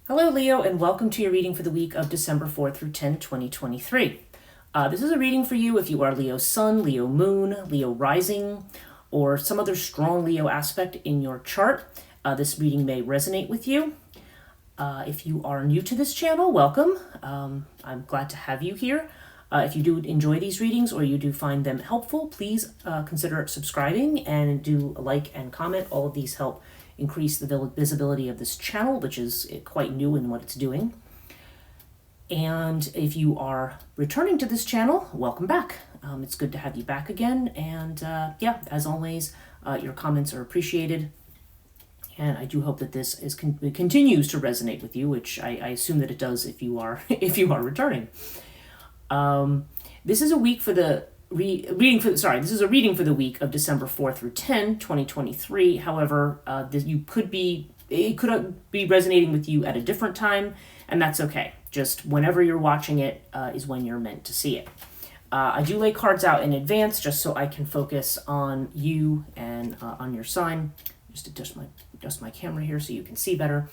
Hello, Leo, and welcome to your reading for the week of December 4th through 10, 2023. This is a reading for you if you are Leo Sun, Leo Moon, Leo Rising, or some other strong Leo aspect in your chart. This reading may resonate with you. If you are new to this channel, welcome. I'm glad to have you here. If you do enjoy these readings or you do find them helpful, please consider subscribing and do a like and comment. All of these help increase the visibility of this channel, which is quite new in what it's doing. And if you are returning to this channel, welcome back. It's good to have you back again. And yeah, as always, your comments are appreciated. And I do hope that this continues to resonate with you, which I assume that it does if you are returning. This is a week for the this is a reading for the week of December 4th through 10, 2023. However, it could be resonating with you at a different time, and that's okay. Just whenever you're watching it is when you're meant to see it. I do lay cards out in advance just so I can focus on you and on your sign. Just adjust my camera here so you can see better.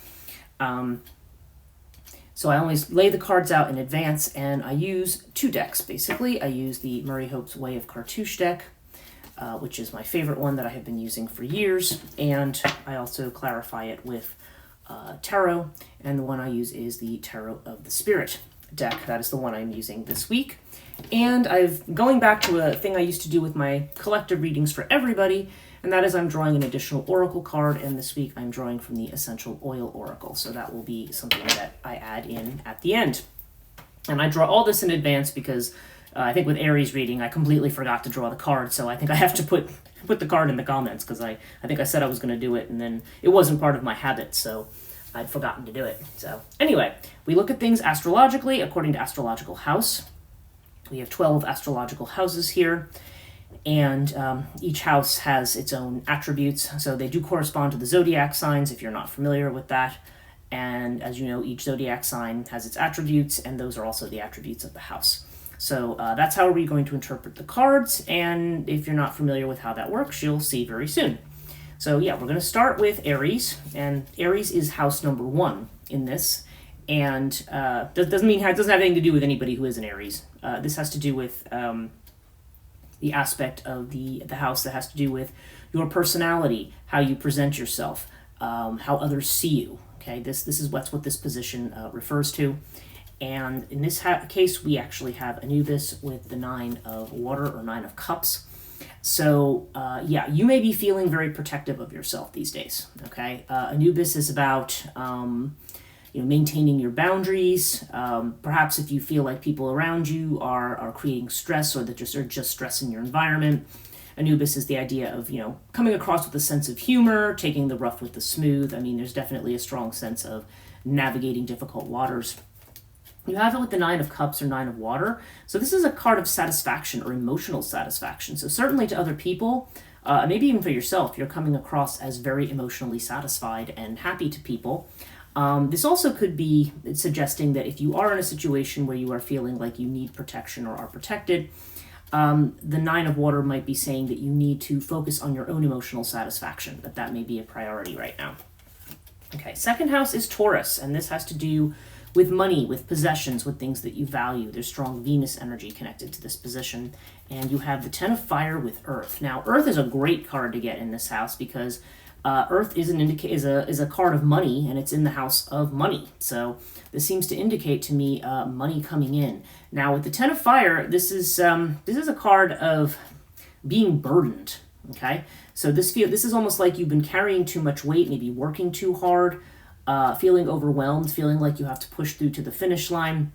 So I always lay the cards out in advance, and I use two decks, basically. I use the Murray Hope's Way of Cartouche deck, which is my favorite one that I have been using for years, and I also clarify it with tarot, and the one I use is the Tarot of the Spirit deck. That is the one I'm using this week. And going back to a thing I used to do with my collective readings for everybody, and that is I'm drawing an additional oracle card, and this week I'm drawing from the Essential Oil Oracle. So that will be something that I add in at the end. And I draw all this in advance because I think with Aries reading, I completely forgot to draw the card. So I think I have to put the card in the comments because I think I said I was going to do it, and then it wasn't part of my habit, so I'd forgotten to do it. So anyway, we look at things astrologically according to astrological house. We have 12 astrological houses here. And each house has its own attributes, so they do correspond to the zodiac signs if you're not familiar with that. And as you know, each zodiac sign has its attributes, and those are also the attributes of the house. So that's how we're going to interpret the cards, and if you're not familiar with how that works, you'll see very soon. So yeah, we're going to start with Aries, and Aries is house number 1 in this, and it doesn't have anything to do with anybody who is an Aries. This has to do with the aspect of the house that has to do with your personality, how you present yourself, how others see you. Okay, this is what this position refers to. And in this case, we actually have Anubis with the 9 of water or 9 of cups. So yeah, you may be feeling very protective of yourself these days. Okay, Anubis is about maintaining your boundaries. Perhaps if you feel like people around you are creating stress or that are just stressing your environment. Anubis is the idea of, coming across with a sense of humor, taking the rough with the smooth. I mean, there's definitely a strong sense of navigating difficult waters. You have it with the 9 of cups or 9 of water. So this is a card of satisfaction or emotional satisfaction. So certainly to other people, maybe even for yourself, you're coming across as very emotionally satisfied and happy to people. This also could be suggesting that if you are in a situation where you are feeling like you need protection or are protected, the 9 of water might be saying that you need to focus on your own emotional satisfaction, that may be a priority right now. Okay, second house is Taurus, and this has to do with money, with possessions, with things that you value. There's strong Venus energy connected to this position. And you have the 10 of fire with Earth. Now, Earth is a great card to get in this house because Earth is a card of money, and it's in the house of money. So this seems to indicate to me money coming in. Now with the 10 of fire, this is a card of being burdened. Okay, so this is almost like you've been carrying too much weight, maybe working too hard, feeling overwhelmed, feeling like you have to push through to the finish line.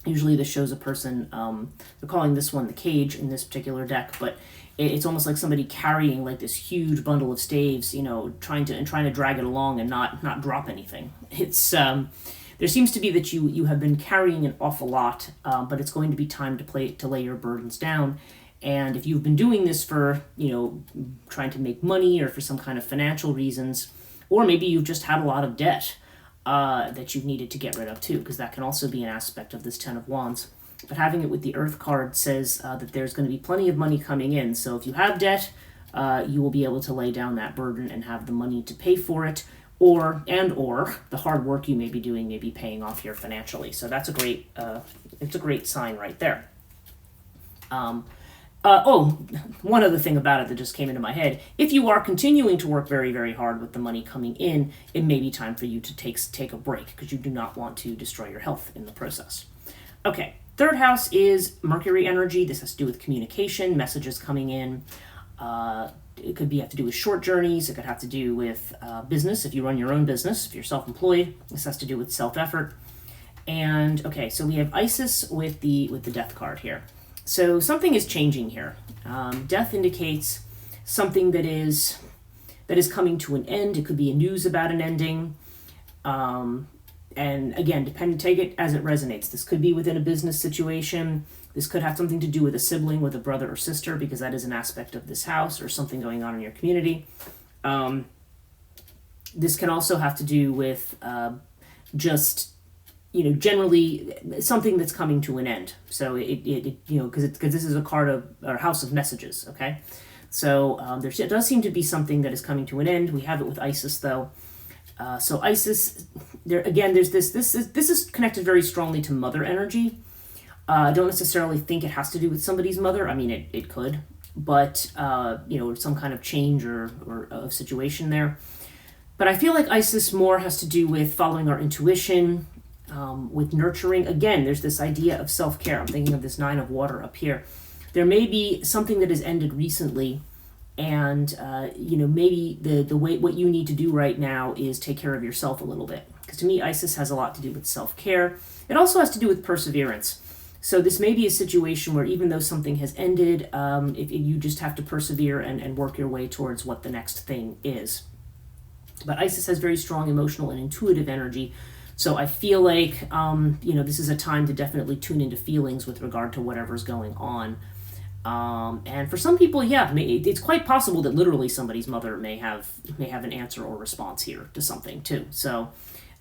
Usually this shows a person, they're calling this one the cage in this particular deck, but it's almost like somebody carrying like this huge bundle of staves, trying to drag it along and not drop anything. It's there seems to be that you have been carrying an awful lot, but it's going to be time to lay your burdens down. And if you've been doing this for trying to make money or for some kind of financial reasons, or maybe you've just had a lot of debt that you've needed to get rid of too, because that can also be an aspect of this 10 of Wands. But having it with the Earth card says that there's going to be plenty of money coming in. So if you have debt, you will be able to lay down that burden and have the money to pay for it, or the hard work you may be doing may be paying off here financially. So that's it's a great sign right there. One other thing about it that just came into my head. If you are continuing to work very, very hard with the money coming in, it may be time for you to take a break because you do not want to destroy your health in the process. Okay, third house is Mercury energy. This has to do with communication, messages coming in. It could have to do with short journeys. It could have to do with business. If you run your own business, if you're self-employed, this has to do with self-effort. And okay, so we have Isis with the death card here. So something is changing here. Death indicates something that is coming to an end. It could be a news about an ending. And again, take it as it resonates. This could be within a business situation. This could have something to do with a sibling, with a brother or sister, because that is an aspect of this house or something going on in your community. This can also have to do with generally something that's coming to an end. So because this is a card of or house of messages. Okay, so it does seem to be something that is coming to an end. We have it with Isis though. So Isis, there again, there's this is connected very strongly to mother energy. I don't necessarily think it has to do with somebody's mother. I mean, it could, but some kind of change or of situation there. But I feel like Isis more has to do with following our intuition. With nurturing, again, there's this idea of self-care. I'm thinking of this 9 of water up here. There may be something that has ended recently, and maybe the way what you need to do right now is take care of yourself a little bit. Because to me, Isis has a lot to do with self-care. It also has to do with perseverance. So this may be a situation where even though something has ended, if you just have to persevere and work your way towards what the next thing is. But Isis has very strong emotional and intuitive energy. So I feel like, this is a time to definitely tune into feelings with regard to whatever's going on. And for some people, it's quite possible that literally somebody's mother may have an answer or response here to something too. So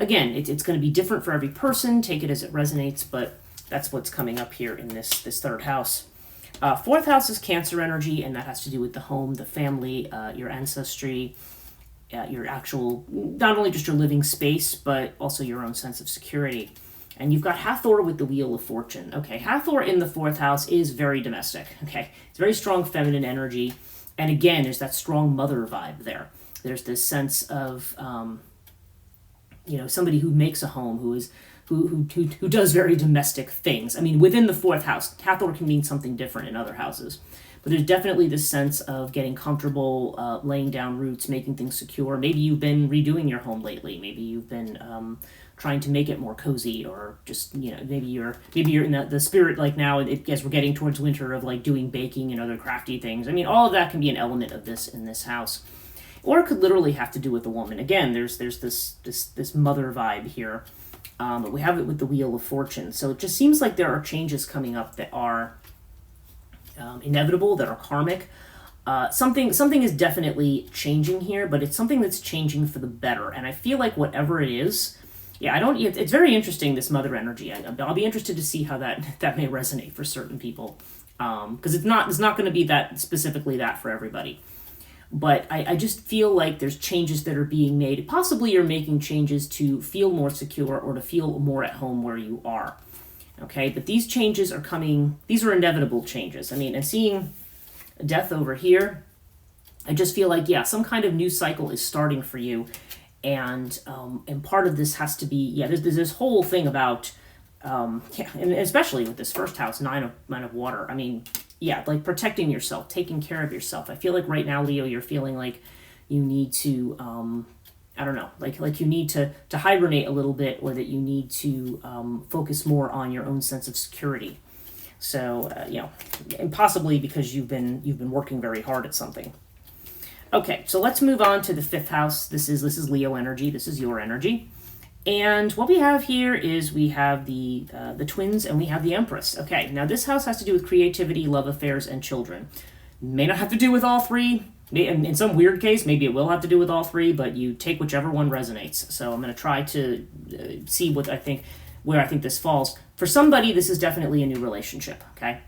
again, it's going to be different for every person. Take it as it resonates, but that's what's coming up here in this third house. Fourth house is Cancer energy, and that has to do with the home, the family, your ancestry, your actual, not only just your living space, but also your own sense of security. And you've got Hathor with the Wheel of Fortune. Okay, Hathor in the fourth house is very domestic. Okay, it's very strong feminine energy. And again, there's that strong mother vibe there. There's this sense of, somebody who makes a home, who does very domestic things. I mean, within the fourth house, Hathor can mean something different in other houses. But there's definitely this sense of getting comfortable, laying down roots, making things secure. Maybe you've been redoing your home lately. Maybe you've been trying to make it more cozy, or just maybe you're in the spirit like now as we're getting towards winter of like doing baking and other crafty things. I mean, all of that can be an element of this in this house, or it could literally have to do with a woman. Again, there's this mother vibe here, but we have it with the Wheel of Fortune. So it just seems like there are changes coming up that are inevitable, that are karmic. Something is definitely changing here, but it's something that's changing for the better. And I feel like whatever it is, it's very interesting, this mother energy. I'll be interested to see how that may resonate for certain people, because it's not going to be that specifically that for everybody. But I just feel like there's changes that are being made. Possibly you're making changes to feel more secure or to feel more at home where you are. Okay, but these changes are coming. These are inevitable changes. I mean, and seeing death over here, I just feel like, some kind of new cycle is starting for you. And part of this has to be, there's this whole thing about, and especially with this first house, nine of water. I mean, like protecting yourself, taking care of yourself. I feel like right now, Leo, you're feeling like you need to, I don't know, like you need to hibernate a little bit, or that you need to focus more on your own sense of security. So, and possibly because you've been working very hard at something. Okay, so let's move on to the fifth house. This is Leo energy. This is your energy. And what we have here is we have the twins and we have the Empress. Okay, now this house has to do with creativity, love affairs, and children. May not have to do with all three. In some weird case, maybe it will have to do with all three, but you take whichever one resonates. So I'm going to try to see where I think this falls. For somebody, this is definitely a new relationship, okay?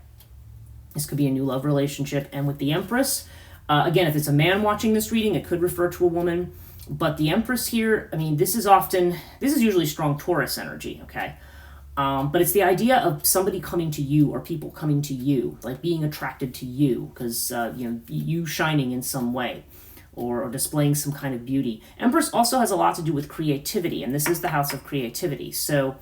This could be a new love relationship. And with the Empress, again, if it's a man watching this reading, it could refer to a woman. But the Empress here, I mean, this is usually strong Taurus energy, okay? But it's the idea of somebody coming to you or people coming to you, like being attracted to you because, you shining in some way or displaying some kind of beauty. Empress also has a lot to do with creativity, and this is the house of creativity. So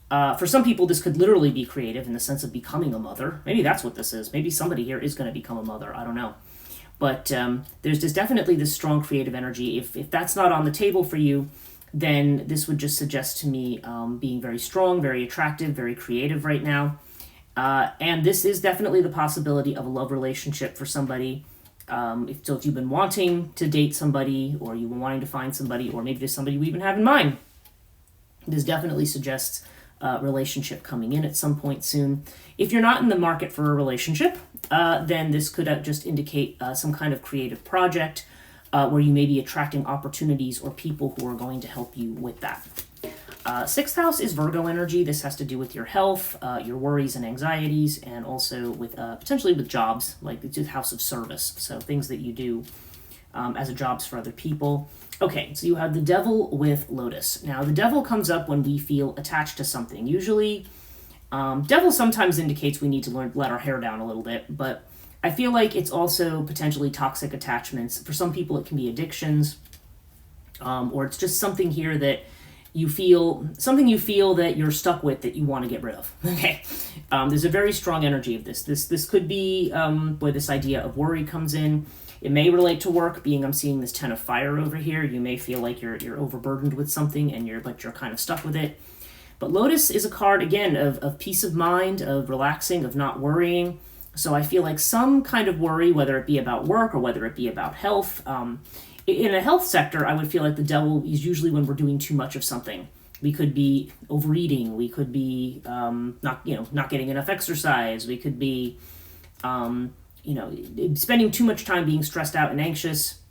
for some people, this could literally be creative in the sense of becoming a mother. Maybe that's what this is. Maybe somebody here is going to become a mother. I don't know. But there's definitely this strong creative energy. If that's not on the table for you, then this would just suggest to me being very strong, very attractive, very creative right now. And this is definitely the possibility of a love relationship for somebody. If you've been wanting to date somebody, or you've been wanting to find somebody, or maybe there's somebody you even have in mind, this definitely suggests relationship coming in at some point soon. If you're not in the market for a relationship, then this could just indicate some kind of creative project where you may be attracting opportunities or people who are going to help you with that. Sixth house is Virgo energy. This has to do with your health, your worries and anxieties, and also with potentially with jobs, like it's a house of service. So things that you do as a jobs for other people. Okay, so you have the Devil with Lotus. Now, the Devil comes up when we feel attached to something. Usually, Devil sometimes indicates we need to let our hair down a little bit, but I feel like it's also potentially toxic attachments. For some people, it can be addictions, or it's just something here that you feel that you're stuck with that you want to get rid of. Okay, there's a very strong energy of this. This could be where this idea of worry comes in. It may relate to work, being I'm seeing this 10 of fire over here. You may feel like you're overburdened with something but you're kind of stuck with it. But Lotus is a card, again, of peace of mind, of relaxing, of not worrying. So I feel like some kind of worry, whether it be about work or whether it be about health. In a health sector, I would feel like the Devil is usually when we're doing too much of something. We could be overeating. We could be not getting enough exercise. We could be spending too much time being stressed out and anxious.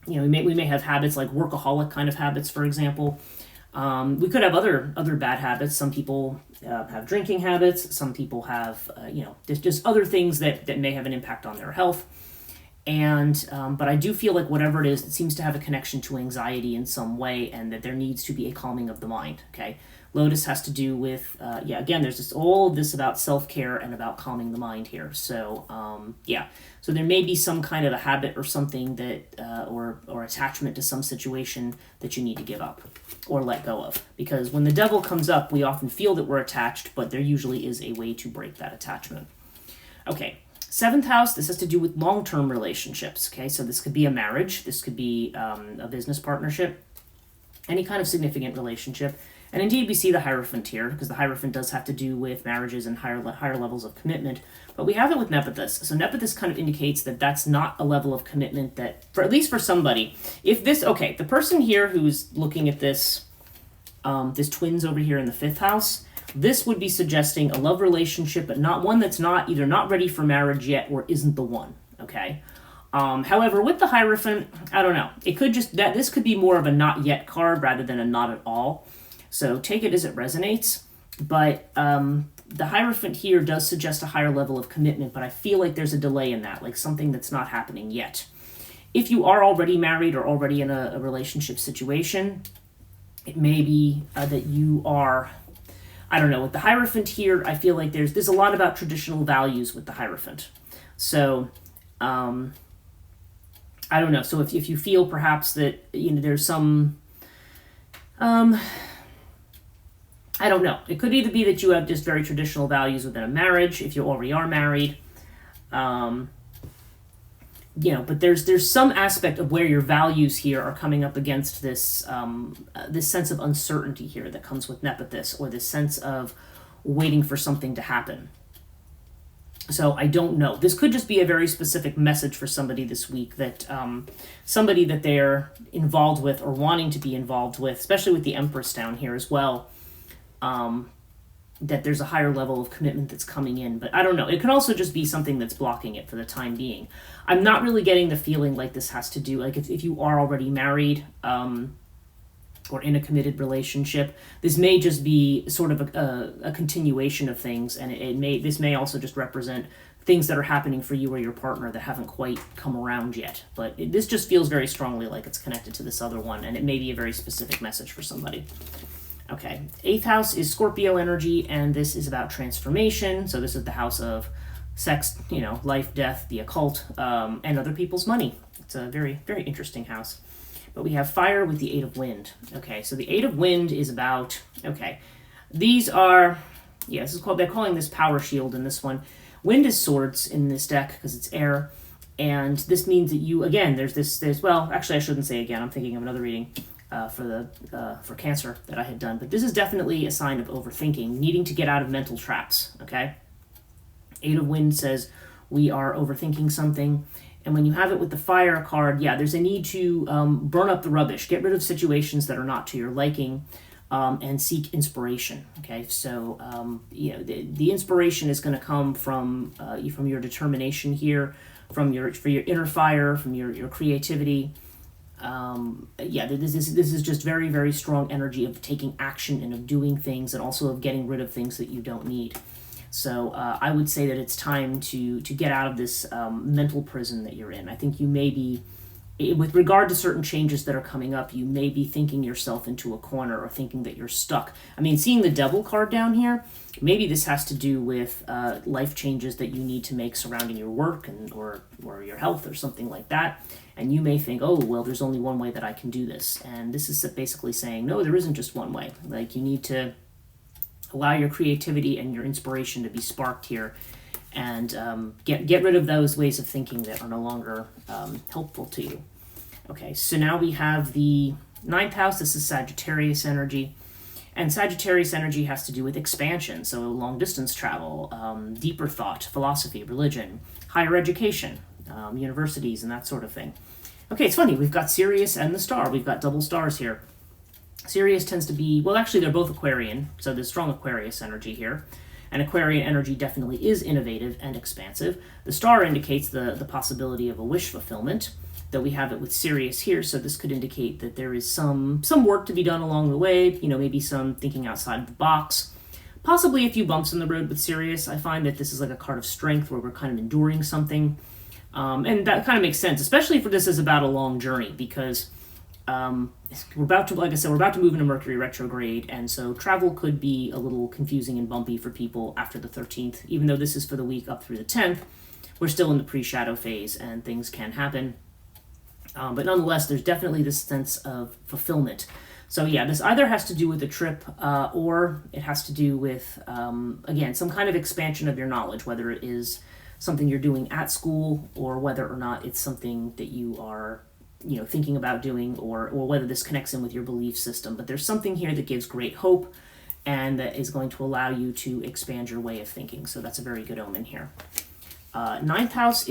We may have habits like workaholic kind of habits, for example. We could have other bad habits. Some people have drinking habits. Some people have, just other things that may have an impact on their health. And but I do feel like whatever it is, it seems to have a connection to anxiety in some way, and that there needs to be a calming of the mind. Okay, Lotus has to do with again, there's just all of this about self-care and about calming the mind here. So so there may be some kind of a habit or something that or attachment to some situation that you need to give up or let go of, because when the Devil comes up, we often feel that we're attached, but there usually is a way to break that attachment. Okay. Seventh house, this has to do with long-term relationships, okay? So this could be a marriage, this could be a business partnership, any kind of significant relationship. And indeed, we see the Hierophant here, because the Hierophant does have to do with marriages and higher levels of commitment. But we have it with Nephthys. So Nephthys kind of indicates that that's not a level of commitment that, at least for somebody, the person here who's looking at this twins over here in the fifth house, this would be suggesting a love relationship, but not one that's either not ready for marriage yet or isn't the one, okay? However, with the Hierophant, I don't know. It could this could be more of a not yet card rather than a not at all. So take it as it resonates. But the Hierophant here does suggest a higher level of commitment, but I feel like there's a delay in that, like something that's not happening yet. If you are already married or already in a relationship situation, it may be that you are... I don't know, with the Hierophant here, I feel like there's a lot about traditional values with the Hierophant. So, I don't know. So if you feel perhaps that, there's some, I don't know. It could either be that you have just very traditional values within a marriage, if you already are married. But there's some aspect of where your values here are coming up against this this sense of uncertainty here that comes with Nephthys, or this sense of waiting for something to happen. So I don't know. This could just be a very specific message for somebody this week, that somebody that they're involved with or wanting to be involved with, especially with the Empress down here as well, that there's a higher level of commitment that's coming in. But I don't know. It can also just be something that's blocking it for the time being. I'm not really getting the feeling like this has to do, like if you are already married or in a committed relationship, this may just be sort of a continuation of things, and this may also just represent things that are happening for you or your partner that haven't quite come around yet. But this just feels very strongly like it's connected to this other one, and it may be a very specific message for somebody. Okay, 8th house is Scorpio energy, and this is about transformation. So this is the house of sex, life, death, the occult, and other people's money. It's a very, very interesting house. But we have fire with the 8 of wind. Okay, so the 8 of wind is about, these are, they're calling this power shield in this one. Wind is swords in this deck because it's air. And this means that you, again, actually I shouldn't say again, I'm thinking of another reading for Cancer that I had done. But this is definitely a sign of overthinking, needing to get out of mental traps, okay? 8 of wind says we are overthinking something. And when you have it with the fire card, there's a need to burn up the rubbish, get rid of situations that are not to your liking, and seek inspiration. Okay, so the inspiration is going to come from your determination here, from your inner fire, from your creativity. This is just very, very strong energy of taking action and of doing things, and also of getting rid of things that you don't need. So I would say that it's time to get out of this mental prison that you're in. I think you may be, with regard to certain changes that are coming up, you may be thinking yourself into a corner or thinking that you're stuck. I mean, seeing the Devil card down here, maybe this has to do with life changes that you need to make surrounding your work or your health or something like that. And you may think, oh, well, there's only one way that I can do this. And this is basically saying, no, there isn't just one way. Like, you need to allow your creativity and your inspiration to be sparked here, and get rid of those ways of thinking that are no longer helpful to you. Okay, so now we have the 9th house. This is Sagittarius energy. And Sagittarius energy has to do with expansion, so long distance travel, deeper thought, philosophy, religion, higher education, universities, and that sort of thing. Okay, it's funny. We've got Sirius and the star. We've got double stars here. Sirius tends to be, well, actually, they're both Aquarian, so there's strong Aquarius energy here. And Aquarian energy definitely is innovative and expansive. The star indicates the possibility of a wish fulfillment, though we have it with Sirius here, so this could indicate that there is some work to be done along the way, maybe some thinking outside of the box. Possibly a few bumps in the road with Sirius. I find that this is like a card of strength where we're kind of enduring something. And that kind of makes sense, especially if this is about a long journey, because we're about to move into Mercury retrograde, and so travel could be a little confusing and bumpy for people after the 13th. Even though this is for the week up through the 10th, we're still in the pre-shadow phase, and things can happen. But nonetheless, there's definitely this sense of fulfillment. So this either has to do with a trip, or it has to do with, again, some kind of expansion of your knowledge, whether it is something you're doing at school, or whether or not it's something that you are thinking about doing, or whether this connects in with your belief system. But there's something here that gives great hope and that is going to allow you to expand your way of thinking. So that's a very good omen here. 10th house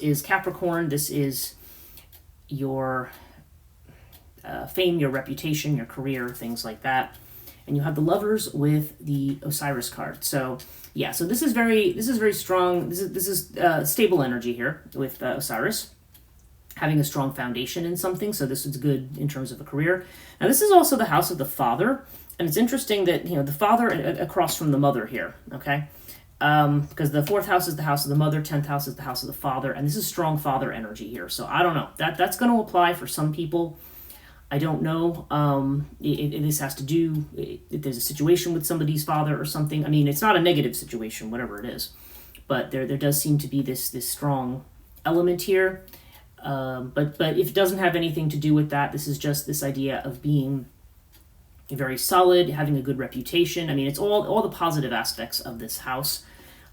is Capricorn. This is your fame, your reputation, your career, things like that. And you have the Lovers with the Osiris card. So this is very strong. This is stable energy here with Osiris, having a strong foundation in something, so this is good in terms of a career. Now, this is also the house of the father, and it's interesting that, the father across from the mother here, okay? Because the 4th house is the house of the mother, 10th house is the house of the father, and this is strong father energy here. So I don't know. That's going to apply for some people. I don't know if this has to do, if there's a situation with somebody's father or something. I mean, it's not a negative situation, whatever it is, but there does seem to be this strong element here. But if it doesn't have anything to do with that, this is just this idea of being very solid, having a good reputation. I mean, it's all the positive aspects of this house.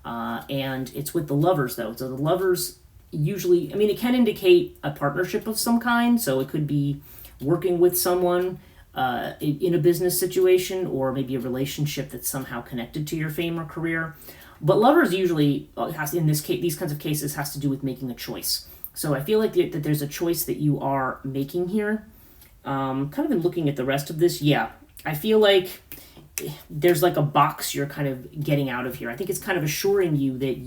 And it's with the Lovers, though. So the Lovers usually, it can indicate a partnership of some kind. So it could be working with someone in a business situation, or maybe a relationship that's somehow connected to your fame or career. But Lovers usually, these kinds of cases, has to do with making a choice. So I feel like that there's a choice that you are making here. Kind of in looking at the rest of this, I feel like there's like a box you're kind of getting out of here. I think it's kind of assuring you that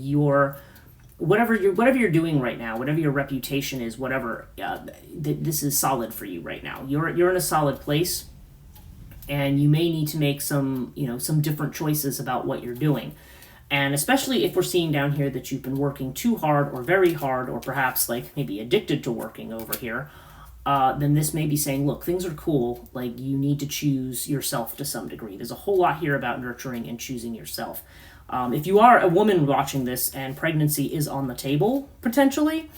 whatever you're doing right now, whatever your reputation is, this is solid for you right now. You're in a solid place, and you may need to make some different choices about what you're doing. And especially if we're seeing down here that you've been working too hard or very hard, or perhaps like maybe addicted to working over here, then this may be saying, look, things are cool. Like, you need to choose yourself to some degree. There's a whole lot here about nurturing and choosing yourself. If you are a woman watching this and pregnancy is on the table, potentially,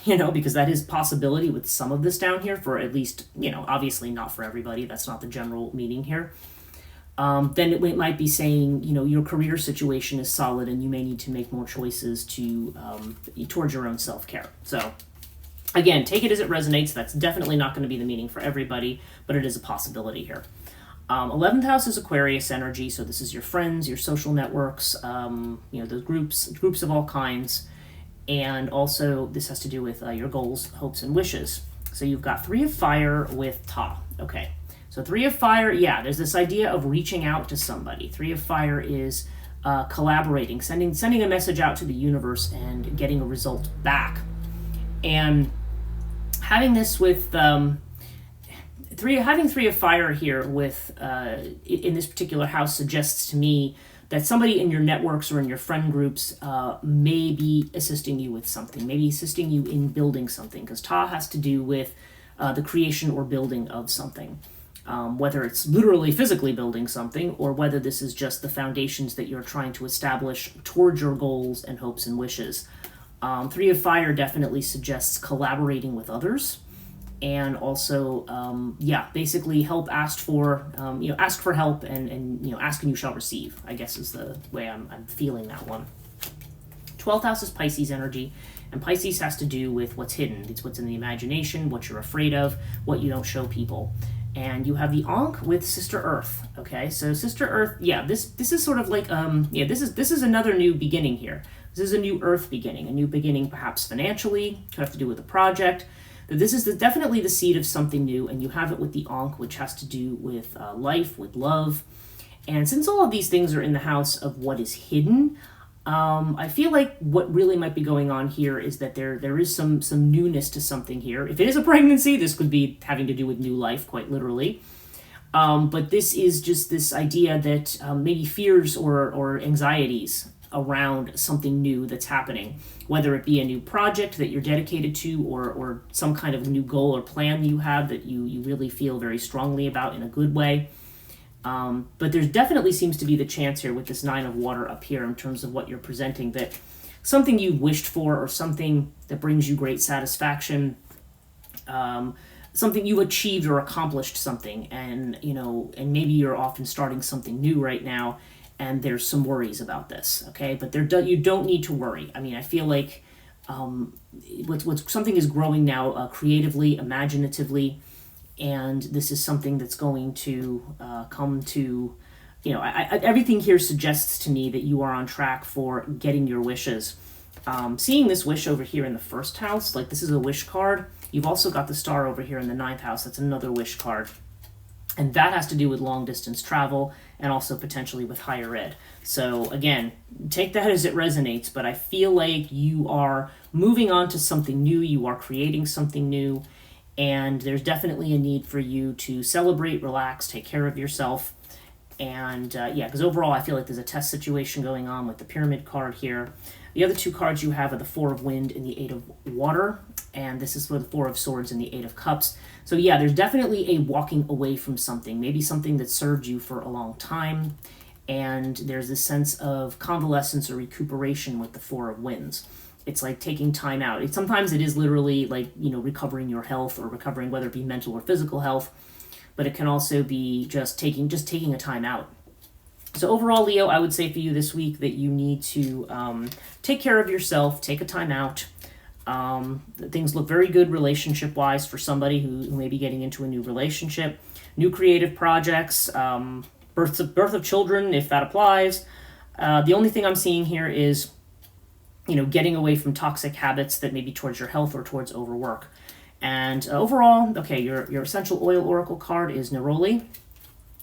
because that is possibility with some of this down here, for at least, obviously not for everybody. That's not the general meaning here. Then it might be saying, your career situation is solid and you may need to make more choices towards your own self-care. So again, take it as it resonates. That's definitely not going to be the meaning for everybody, but it is a possibility here. 11th house is Aquarius energy, so this is your friends, your social networks, the groups of all kinds, and also this has to do with your goals, hopes, and wishes. So you've got 3 of fire with Ta. Okay, so 3 of fire, there's this idea of reaching out to somebody. 3 of fire is collaborating, sending a message out to the universe and getting a result back. And having this with having 3 of fire here with in this particular house suggests to me that somebody in your networks or in your friend groups may be assisting you with something, maybe assisting you in building something, because Ta has to do with the creation or building of something. Whether it's literally physically building something, or whether this is just the foundations that you're trying to establish towards your goals and hopes and wishes. 3 of fire definitely suggests collaborating with others, and also, basically help ask for help, and ask and you shall receive, I guess is the way I'm feeling that one. 12th house is Pisces energy, and Pisces has to do with what's hidden. It's what's in the imagination, what you're afraid of, what you don't show people. And you have the Ankh with Sister Earth. Okay, so Sister Earth, this is sort of like this is another new beginning here. This is a new Earth beginning, a new beginning perhaps financially, could have to do with a project. This is definitely the seed of something new, and you have it with the Ankh, which has to do with life, with love. And since all of these things are in the house of what is hidden, I feel like what really might be going on here is that there is some newness to something here. If it is a pregnancy, this could be having to do with new life, quite literally. But this is just this idea that maybe fears or anxieties around something new that's happening, whether it be a new project that you're dedicated to, or some kind of new goal or plan you have that you really feel very strongly about in a good way. But there definitely seems to be the chance here with this 9 of water up here in terms of what you're presenting, that something you wished for, or something that brings you great satisfaction, something you achieved or accomplished something, and maybe you're often starting something new right now, and there's some worries about this, okay? But you don't need to worry. I mean, I feel like something is growing now creatively, imaginatively, and this is something that's going to come to, everything here suggests to me that you are on track for getting your wishes. Seeing this wish over here in the 1st house, like this is a wish card. You've also got the star over here in the 9th house. That's another wish card. And that has to do with long distance travel and also potentially with higher ed. So again, take that as it resonates, but I feel like you are moving on to something new. You are creating something new, and there's definitely a need for you to celebrate, relax, take care of yourself. And because overall I feel like there's a test situation going on with the Pyramid card here. The other 2 cards you have are the 4 of Wind and the 8 of Water, and this is for the 4 of Swords and the 8 of Cups. So there's definitely a walking away from something, maybe something that served you for a long time, and there's this sense of convalescence or recuperation with the 4 of Winds. It's like taking time out. Sometimes it is literally like, recovering your health, or recovering whether it be mental or physical health, but it can also be just taking a time out. So overall, Leo, I would say for you this week that you need to take care of yourself, take a time out. Things look very good relationship-wise for somebody who may be getting into a new relationship, new creative projects, birth of children, if that applies. The only thing I'm seeing here is, getting away from toxic habits that may be towards your health or towards overwork. And overall, okay, your essential oil oracle card is Neroli,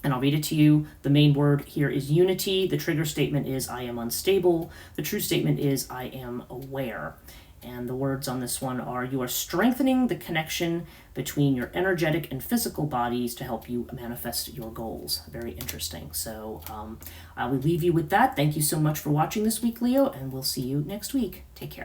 and I'll read it to you. The main word here is unity. The trigger statement is I am unstable. The true statement is I am aware. And the words on this one are, you are strengthening the connection between your energetic and physical bodies to help you manifest your goals. Very interesting. So I will leave you with that. Thank you so much for watching this week, Leo, and we'll see you next week. Take care.